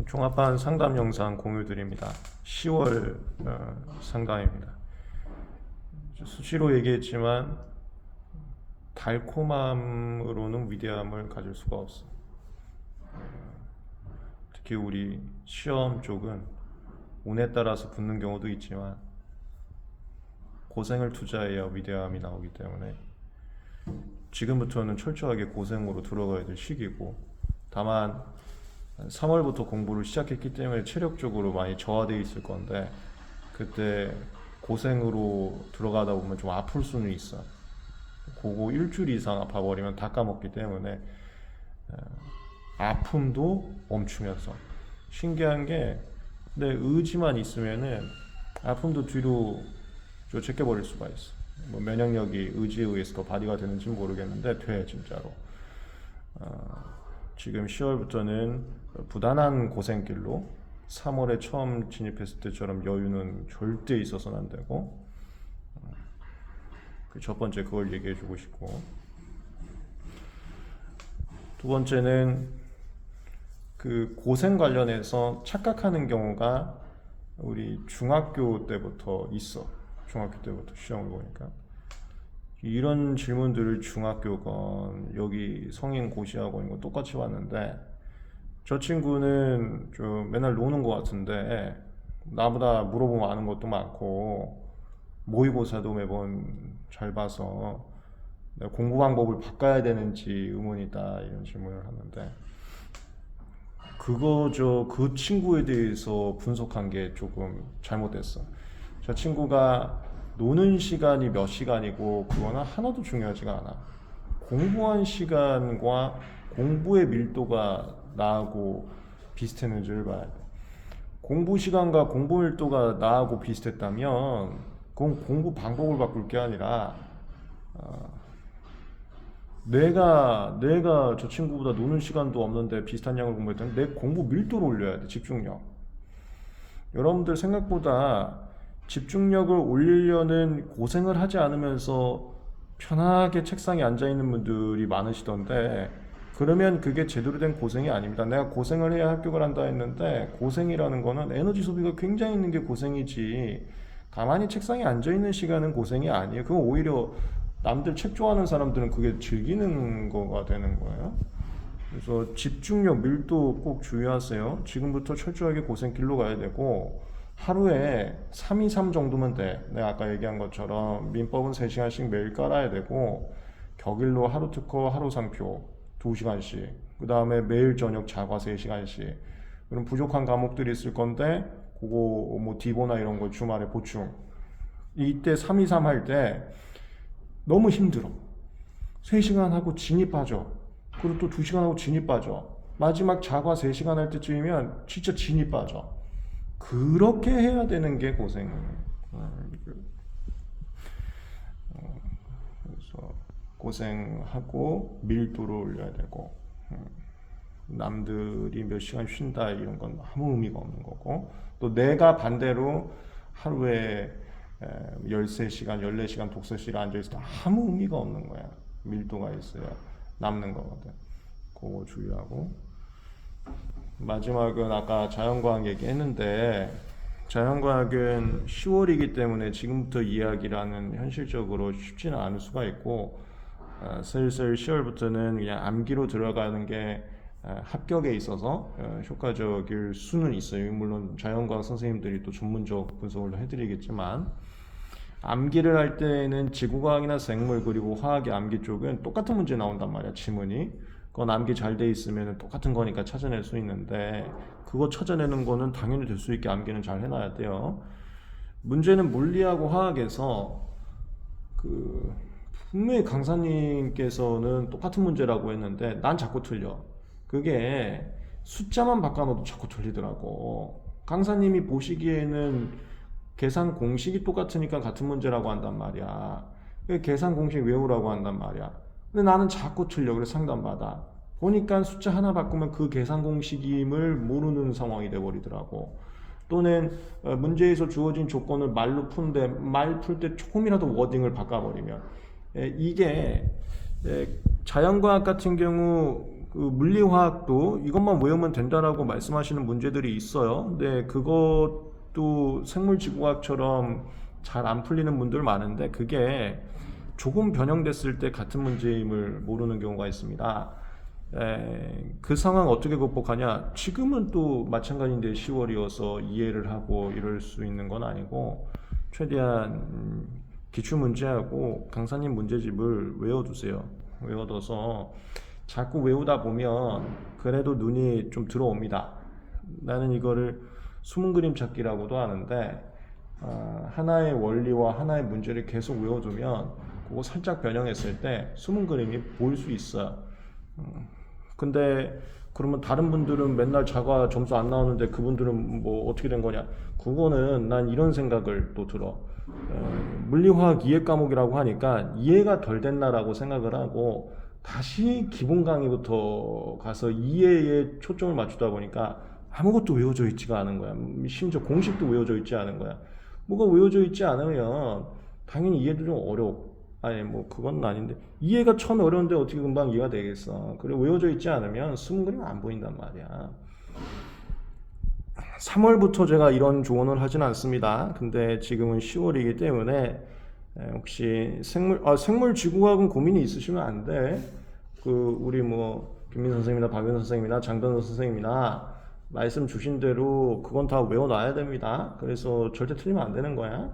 종합반 상담 영상 공유드립니다. 10월 상담입니다. 수시로 얘기했지만 달콤함으로는 위대함을 가질 수가 없어. 특히 우리 시험 쪽은 운에 따라서 붙는 경우도 있지만 고생을 투자해야 위대함이 나오기 때문에 지금부터는 철저하게 고생으로 들어가야 될 시기고, 다만 3월부터 공부를 시작했기 때문에 체력적으로 많이 저하되어 있을 건데, 그때 고생으로 들어가다 보면 좀 아플 수는 있어. 그거 일주일 이상 아파버리면 다 까먹기 때문에 아픔도 멈추면서, 신기한 게 내 의지만 있으면은 아픔도 뒤로 제껴버릴 수가 있어. 뭐 면역력이 의지에 의해서 더 발휘가 되는지 모르겠는데 돼, 진짜로. 지금 10월부터는 부단한 고생길로, 3월에 처음 진입했을 때처럼 여유는 절대 있어서는 안 되고, 그 첫 번째 그걸 얘기해 주고 싶고, 두 번째는 그 고생 관련해서 착각하는 경우가 우리 중학교 때부터 있어. 중학교 때부터 시험을 보니까 이런 질문들을 중학교건 여기 성인 고시학원이건 똑같이 왔는데, 저 친구는 좀 맨날 노는 것 같은데 나보다 물어보면 아는 것도 많고 모의고사도 매번 잘 봐서 내가 공부 방법을 바꿔야 되는지 의문이다, 이런 질문을 하는데, 그 친구에 대해서 분석한 게 조금 잘못됐어. 저 친구가 노는 시간이 몇 시간이고 그거는 하나도 중요하지가 않아. 공부한 시간과 공부의 밀도가 나하고 비슷했는지를 봐야 돼. 공부 시간과 공부 밀도가 나하고 비슷했다면 그건 공부 방법을 바꿀 게 아니라 내가 저 친구보다 노는 시간도 없는데 비슷한 양을 공부했다면 내 공부 밀도를 올려야 돼. 집중력. 여러분들 생각보다 집중력을 올리려는 고생을 하지 않으면서 편하게 책상에 앉아 있는 분들이 많으시던데, 그러면 그게 제대로 된 고생이 아닙니다. 내가 고생을 해야 합격을 한다 했는데, 고생이라는 거는 에너지 소비가 굉장히 있는 게 고생이지, 가만히 책상에 앉아 있는 시간은 고생이 아니에요. 그건 오히려 남들 책 좋아하는 사람들은 그게 즐기는 거가 되는 거예요. 그래서 집중력, 밀도 꼭 주의하세요. 지금부터 철저하게 고생길로 가야 되고, 하루에 3, 2, 3 정도면 돼. 내가 아까 얘기한 것처럼 민법은 3시간씩 매일 깔아야 되고, 격일로 하루 특허, 하루 상표 2시간씩, 그 다음에 매일 저녁 자과 3시간씩. 그럼 부족한 과목들이 있을 건데 그거 뭐 디보나 이런 거 주말에 보충. 이때 3, 2, 3 할 때 너무 힘들어. 3시간 하고 진이 빠져. 그리고 또 2시간 하고 진이 빠져. 마지막 자과 3시간 할 때쯤이면 진짜 진이 빠져. 그렇게 해야 되는 게 고생이에요. 그래서 고생하고 밀도를 올려야 되고, 남들이 몇 시간 쉰다 이런 건 아무 의미가 없는 거고, 또 내가 반대로 하루에 13시간, 14시간 독서실에 앉아있어도 아무 의미가 없는 거야. 밀도가 있어야 남는 거거든. 그거 주의하고, 마지막은 아까 자연과학 얘기했는데, 자연과학은 10월이기 때문에 지금부터 이야기라는 현실적으로 쉽지는 않을 수가 있고, 슬슬 10월부터는 그냥 암기로 들어가는 게 합격에 있어서 효과적일 수는 있어요. 물론 자연과학 선생님들이 또 전문적 분석을 해드리겠지만, 암기를 할 때는 지구과학이나 생물 그리고 화학의 암기 쪽은 똑같은 문제 나온단 말이야, 지문이. 그건 암기 잘 돼 있으면 똑같은 거니까 찾아낼 수 있는데, 그거 찾아내는 거는 당연히 될 수 있게 암기는 잘 해놔야 돼요. 문제는 물리하고 화학에서 분명히 강사님께서는 똑같은 문제라고 했는데 난 자꾸 틀려. 그게 숫자만 바꿔놔도 자꾸 틀리더라고. 강사님이 보시기에는 계산 공식이 똑같으니까 같은 문제라고 한단 말이야. 계산 공식 외우라고 한단 말이야. 근데 나는 자꾸 틀려. 그래서 상담받아. 보니까 숫자 하나 바꾸면 그 계산 공식임을 모르는 상황이 돼버리더라고. 또는 문제에서 주어진 조건을 말로 푸는데 말 풀 때 조금이라도 워딩을 바꿔버리면, 이게 자연과학 같은 경우 그 물리화학도 이것만 외우면 된다라고 말씀하시는 문제들이 있어요. 근데 그것도 생물지구학처럼 잘 안 풀리는 분들 많은데 그게 조금 변형됐을 때 같은 문제임을 모르는 경우가 있습니다. 그 상황 어떻게 극복하냐? 지금은 또 마찬가지인데 10월이어서 이해를 하고 이럴 수 있는 건 아니고 최대한 기출 문제하고 강사님 문제집을 외워두세요. 외워둬서 자꾸 외우다 보면 그래도 눈이 좀 들어옵니다. 나는 이거를 숨은 그림 찾기라고도 하는데 하나의 원리와 하나의 문제를 계속 외워두면 그거 살짝 변형했을 때 숨은 그림이 보일 수 있어요. 근데 그러면 다른 분들은 맨날 자가 점수 안 나오는데 그분들은 뭐 어떻게 된 거냐? 그거는 난 이런 생각을 또 들어. 물리화학 이해 과목이라고 하니까 이해가 덜 됐나라고 생각을 하고 다시 기본 강의부터 가서 이해에 초점을 맞추다 보니까 아무것도 외워져 있지가 않은 거야. 심지어 공식도 외워져 있지 않은 거야. 뭐가 외워져 있지 않으면 당연히 이해도 좀 어려워. 아니 뭐 그건 아닌데 이해가 처음에 어려운데 어떻게 금방 이해가 되겠어. 그리고 외워져 있지 않으면 숨은 그림 안 보인단 말이야. 3월부터 제가 이런 조언을 하진 않습니다. 근데 지금은 10월이기 때문에 혹시 생물지구학은 고민이 있으시면 안 돼. 그 우리 뭐 김민 선생님이나 박윤 선생님이나 장던호 선생님이나 말씀 주신 대로 그건 다 외워놔야 됩니다. 그래서 절대 틀리면 안 되는 거야.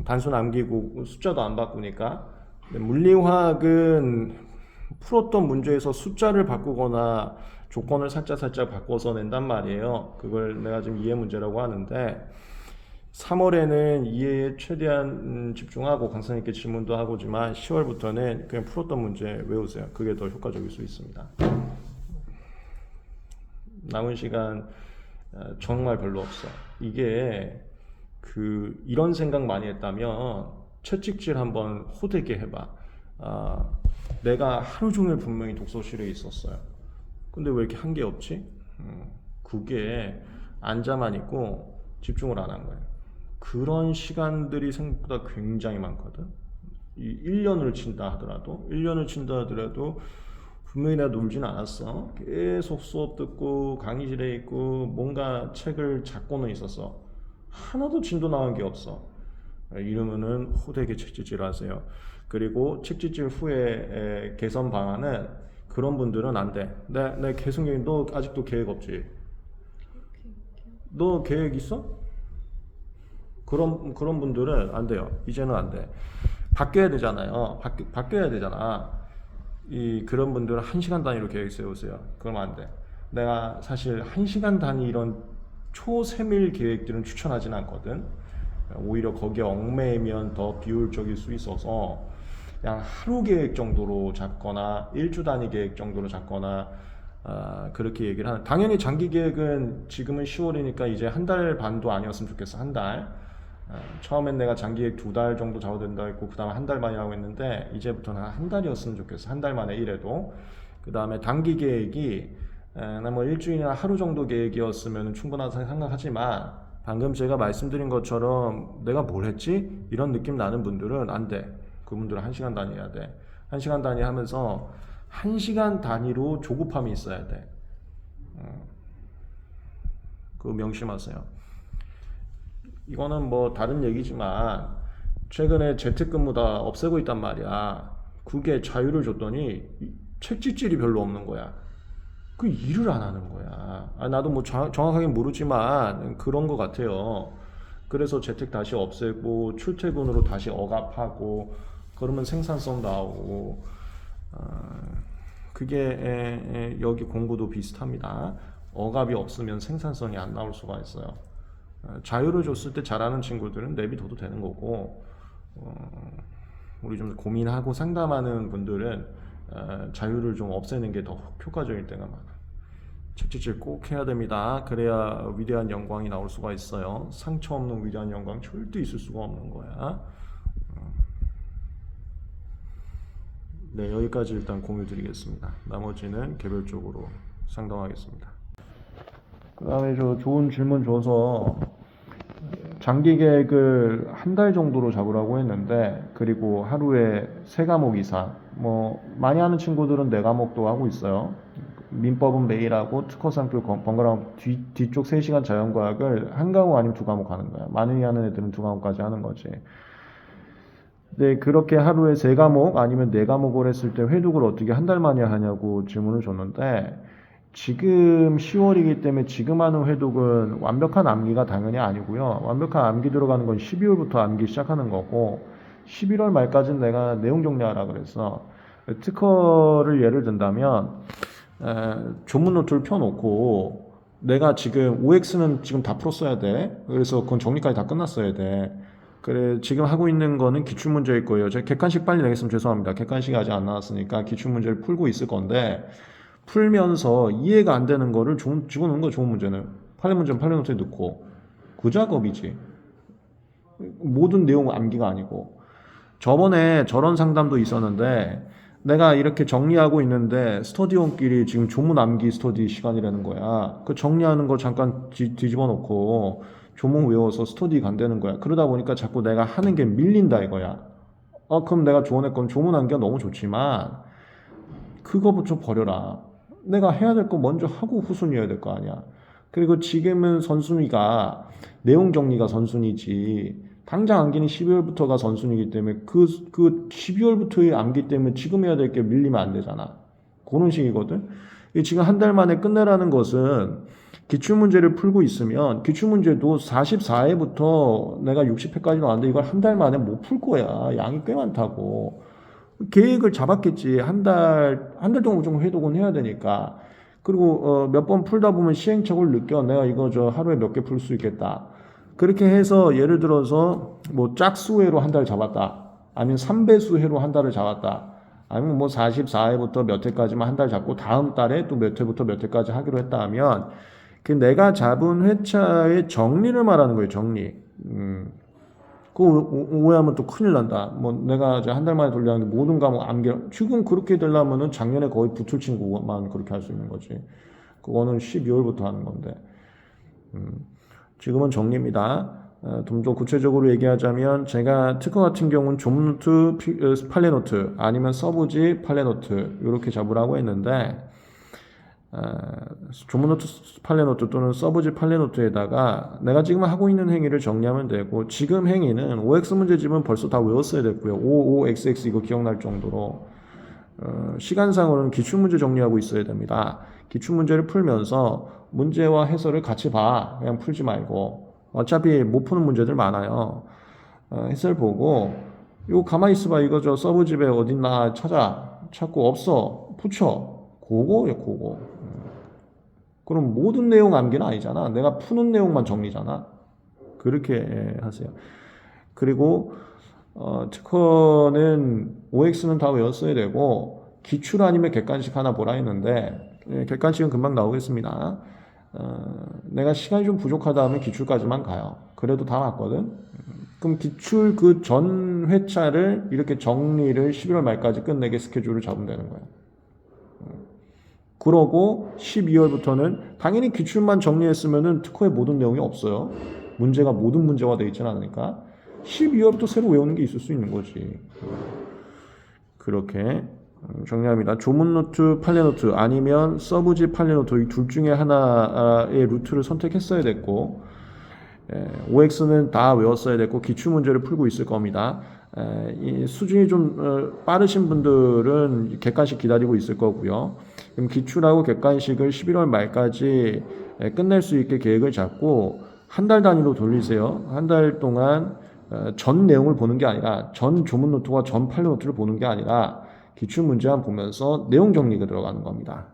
단수 남기고 숫자도 안 바꾸니까. 물리화학은 풀었던 문제에서 숫자를 바꾸거나 조건을 살짝 바꿔서 낸단 말이에요. 그걸 내가 지금 이해 문제라고 하는데 3월에는 이해에 최대한 집중하고 강사님께 질문도 하고지만 10월부터는 그냥 풀었던 문제 외우세요. 그게 더 효과적일 수 있습니다. 남은 시간 정말 별로 없어. 이게 이런 생각 많이 했다면 채찍질 한번 호되게 해봐. 내가 하루 종일 분명히 독서실에 있었어요. 근데 왜 이렇게 한 게 없지? 그게 앉아만 있고 집중을 안 한 거예요. 그런 시간들이 생각보다 굉장히 많거든. 1년을 친다 하더라도 분명히 내가 놀진 않았어. 계속 수업 듣고 강의실에 있고 뭔가 책을 잡고는 있었어. 하나도 진도 나온 게 없어. 이러면은 호되게 책짓질 하세요. 그리고 책짓질 후에 개선 방안은 그런 분들은 안 돼. 내 계승경이 너 아직도 계획 없지? 너 계획 있어? 그런 분들은 안 돼요. 이제는 안 돼. 바뀌어야 되잖아요. 바뀌어야 되잖아. 그런 분들은 1시간 단위로 계획 세우세요. 그러면 안 돼. 내가 사실 1시간 단위 이런 초세밀 계획들은 추천하진 않거든. 오히려 거기에 얽매이면 더 비효율적일 수 있어서 그냥 하루 계획 정도로 잡거나 일주 단위 계획 정도로 잡거나 그렇게 얘기를 하는. 당연히 장기 계획은 지금은 10월이니까 이제 한 달 반도 아니었으면 좋겠어. 한 달. 처음엔 내가 장기 계획 2달 정도 잡아야 된다 했고 그 다음에 한 달 만이라고 했는데 이제부터는 한 달이었으면 좋겠어. 한 달 만에 이래도. 그 다음에 단기 계획이 뭐 일주일이나 하루 정도 계획이었으면 충분하다고 생각하지만 방금 제가 말씀드린 것처럼 내가 뭘 했지? 이런 느낌 나는 분들은 안 돼. 그분들은 1시간 단위 해야 돼. 1시간 단위 하면서 1시간 단위로 조급함이 있어야 돼. 그거 명심하세요. 이거는 뭐 다른 얘기지만 최근에 재택근무 다 없애고 있단 말이야. 그게 자유를 줬더니 책짓질이 별로 없는 거야. 그 일을 안 하는 거야. 나도 뭐 정확하게 모르지만 그런 것 같아요. 그래서 재택 다시 없애고 출퇴근으로 다시 억압하고 그러면 생산성 나오고 그게 여기 공부도 비슷합니다. 억압이 없으면 생산성이 안 나올 수가 있어요. 자유를 줬을 때 잘하는 친구들은 내비둬도 되는 거고 우리 좀 고민하고 상담하는 분들은 자유를 좀 없애는 게 더 효과적일 때가 많아. 책짓질 꼭 해야 됩니다. 그래야 위대한 영광이 나올 수가 있어요. 상처 없는 위대한 영광 절대 있을 수가 없는 거야. 네, 여기까지 일단 공유 드리겠습니다. 나머지는 개별적으로 상담하겠습니다. 그 다음에 저 좋은 질문 줘서 장기 계획을 한 달 정도로 잡으라고 했는데 그리고 하루에 3과목 이상 뭐 많이 하는 친구들은 4과목도 하고 있어요. 민법은 매일하고 특허상표 번갈아 뒤쪽 3시간 자연과학을 한 과목 아니면 2과목 하는 거야. 많이 하는 애들은 2과목까지 하는 거지. 근데 그렇게 하루에 3과목 아니면 4과목을 했을 때 회독을 어떻게 한 달 만에 하냐고 질문을 줬는데, 지금 10월이기 때문에 지금 하는 회독은 완벽한 암기가 당연히 아니고요. 완벽한 암기 들어가는 건 12월부터 암기 시작하는 거고, 11월 말까지는 내가 내용 정리하라 그랬어. 특허를 예를 든다면 조문 노트를 펴놓고, 내가 지금 OX는 지금 다 풀었어야 돼. 그래서 그건 정리까지 다 끝났어야 돼. 그래, 지금 하고 있는 거는 기출문제일 거예요. 제가 객관식 빨리 내겠으면 죄송합니다. 객관식이 아직 안 나왔으니까 기출문제를 풀고 있을 건데, 풀면서 이해가 안 되는 거를 집어넣는 거. 좋은 문제는 판례 문제는 판례 노트에 넣고, 그 작업이지. 모든 내용 암기가 아니고. 저번에 저런 상담도 있었는데, 내가 이렇게 정리하고 있는데 스터디원끼리 지금 조문 암기 스터디 시간이라는 거야. 그 정리하는 거 잠깐 뒤집어 놓고 조문 외워서 스터디 간다는 거야. 그러다 보니까 자꾸 내가 하는 게 밀린다 이거야. 그럼 내가 조언할 건 조문 암기가 너무 좋지만 그거부터 버려라. 내가 해야 될 거 먼저 하고 후순위여야 될 거 아니야. 그리고 지금은 선순위가 내용 정리가 선순위지. 당장 암기는 12월부터가 선순위이기 때문에 그 12월부터의 암기 때문에 지금 해야 될 게 밀리면 안 되잖아. 그런 식이거든. 지금 한 달 만에 끝내라는 것은 기출문제를 풀고 있으면 기출문제도 44회부터 내가 60회까지 나왔는데 이걸 한 달 만에 못 풀 거야. 양이 꽤 많다고. 계획을 잡았겠지. 한 달 동안 무조건 회독은 해야 되니까. 그리고 몇 번 풀다 보면 시행착오를 느껴. 내가 이거 하루에 몇 개 풀 수 있겠다. 그렇게 해서 예를 들어서 뭐 짝수회로 한 달 잡았다. 아니면 3배수회로 한 달을 잡았다. 아니면 뭐 44회부터 몇 회까지만 한 달 잡고 다음 달에 또 몇 회부터 몇 회까지 하기로 했다 하면 그 내가 잡은 회차의 정리를 말하는 거예요. 정리. 그거 오해하면 또 큰일 난다. 뭐 내가 한 달 만에 돌려는 게 모든 과목 암기. 지금 그렇게 되려면은 작년에 거의 붙을 친구만 그렇게 할 수 있는 거지. 그거는 12월부터 하는 건데. 지금은 정리입니다. 좀 더 구체적으로 얘기하자면 제가 특허 같은 경우는 조문노트, 판례노트 아니면 서부지 판례노트 이렇게 잡으라고 했는데, 조문노트 판례노트 또는 서부지 판례노트에다가 내가 지금 하고 있는 행위를 정리하면 되고, 지금 행위는 OX 문제집은 벌써 다 외웠어야 됐고요. OXX 이거 기억날 정도로 시간상으로는 기출문제 정리하고 있어야 됩니다. 기출문제를 풀면서 문제와 해설을 같이 봐. 그냥 풀지 말고. 어차피 못 푸는 문제들 많아요. 해설 보고 이거 가만히 있어봐. 이거 서브집에 어딨나 찾고 없어. 붙여. 그거야 그거. 그럼 모든 내용 암기는 아니잖아. 내가 푸는 내용만 정리잖아. 그렇게 하세요. 그리고 특허는 OX는 다 외웠어야 되고 기출 아니면 객관식 하나 보라 했는데 객관식은 금방 나오겠습니다. 내가 시간이 좀 부족하다 하면 기출까지만 가요. 그래도 다 맞거든. 그럼 기출 그 전 회차를 이렇게 정리를 11월 말까지 끝내게 스케줄을 잡으면 되는 거야. 그러고 12월부터는 당연히 기출만 정리했으면은 특허의 모든 내용이 없어요. 문제가 모든 문제화 되어 있지는 않으니까 12월부터 새로 외우는 게 있을 수 있는 거지. 그렇게 정리합니다. 조문노트, 판례노트 아니면 서브지 판례노트 이 둘 중에 하나의 루트를 선택했어야 됐고, OX는 다 외웠어야 됐고 기출문제를 풀고 있을 겁니다. 이 수준이 좀 빠르신 분들은 객관식 기다리고 있을 거고요. 그럼 기출하고 객관식을 11월 말까지 끝낼 수 있게 계획을 잡고 한 달 단위로 돌리세요. 한 달 동안 전 내용을 보는 게 아니라 전 조문 노트와 전 판례 노트를 보는 게 아니라 기출 문제만 보면서 내용 정리가 들어가는 겁니다.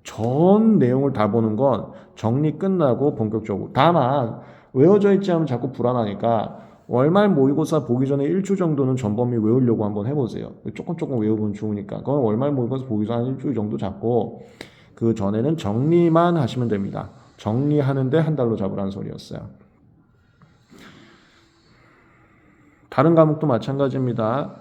전 내용을 다 보는 건 정리 끝나고 본격적으로. 다만 외워져 있지 않으면 자꾸 불안하니까 월말 모의고사 보기 전에 1주 정도는 전범위 외우려고 한번 해보세요. 조금 외우면 좋으니까. 그건 월말 모의고사 보기 전에 한 1주 정도 잡고 그 전에는 정리만 하시면 됩니다. 정리하는데 한 달로 잡으라는 소리였어요. 다른 과목도 마찬가지입니다.